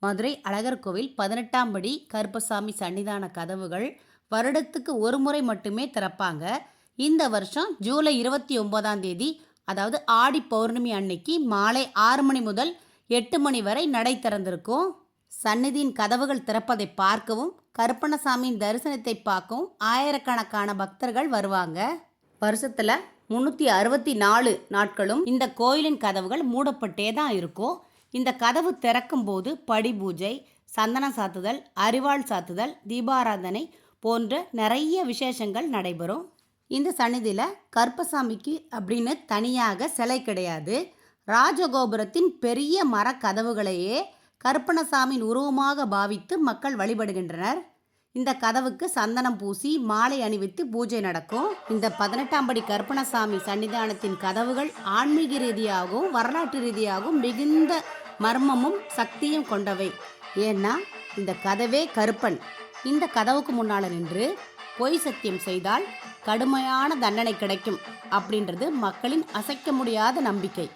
மதுரை அழகர் கோவில் 18ஆம் படி கருப்பசாமி சன்னிதான கதவுகள் வருடத்துக்கு ஒரு முறை மட்டுமே திறப்பாங்க. இந்த வருஷம் ஜூலை 29ஆம் தேதி, அதாவது ஆடி பௌர்ணமி அன்னைக்கு மாலை 6 மணி முதல் 8 மணி வரை நடை திறந்திருக்கும். சந்நிதியின் கதவுகள் திறப்பதை பார்க்கவும், கருப்பணசாமியின் தரிசனத்தை பார்க்கவும் ஆயிரக்கணக்கான பக்தர்கள் வருவாங்க. வருஷத்தில் 364 நாட்களும் இந்த கோயிலின் கதவுகள் மூடப்பட்டே தான் இருக்கும். இந்த கதவு திறக்கும் போது படி பூஜை, சந்தன சாத்துதல், அரிவாள் சாத்துதல், தீபாராதனை போன்ற நிறைய விசேஷங்கள் நடைபெறும். இந்த சந்நிதியில் கருப்பசாமிக்கு அப்படின்னு தனியாக சிலை கிடையாது. ராஜகோபுரத்தின் பெரிய மர கதவுகளையே கருப்பணசாமியின் உருவமாக பாவித்து மக்கள் வழிபடுகின்றனர். இந்த கதவுக்கு சந்தனம் பூசி மாலை அணிவித்து பூஜை நடக்கும். இந்த 18ஆம் படி கருப்பணசாமி சன்னிதானத்தின் கதவுகள் ஆன்மீக ரீதியாகவும் வரலாற்று ரீதியாகவும் மிகுந்த மர்மமும் சக்தியும் கொண்டவை. ஏன்னா இந்த கதவே கருப்பன். இந்த கதவுக்கு முன்னால் நின்று பொய் சத்தியம் செய்தால் கடுமையான தண்டனை கிடைக்கும் அப்படின்றது மக்களின் அசைக்க முடியாத நம்பிக்கை.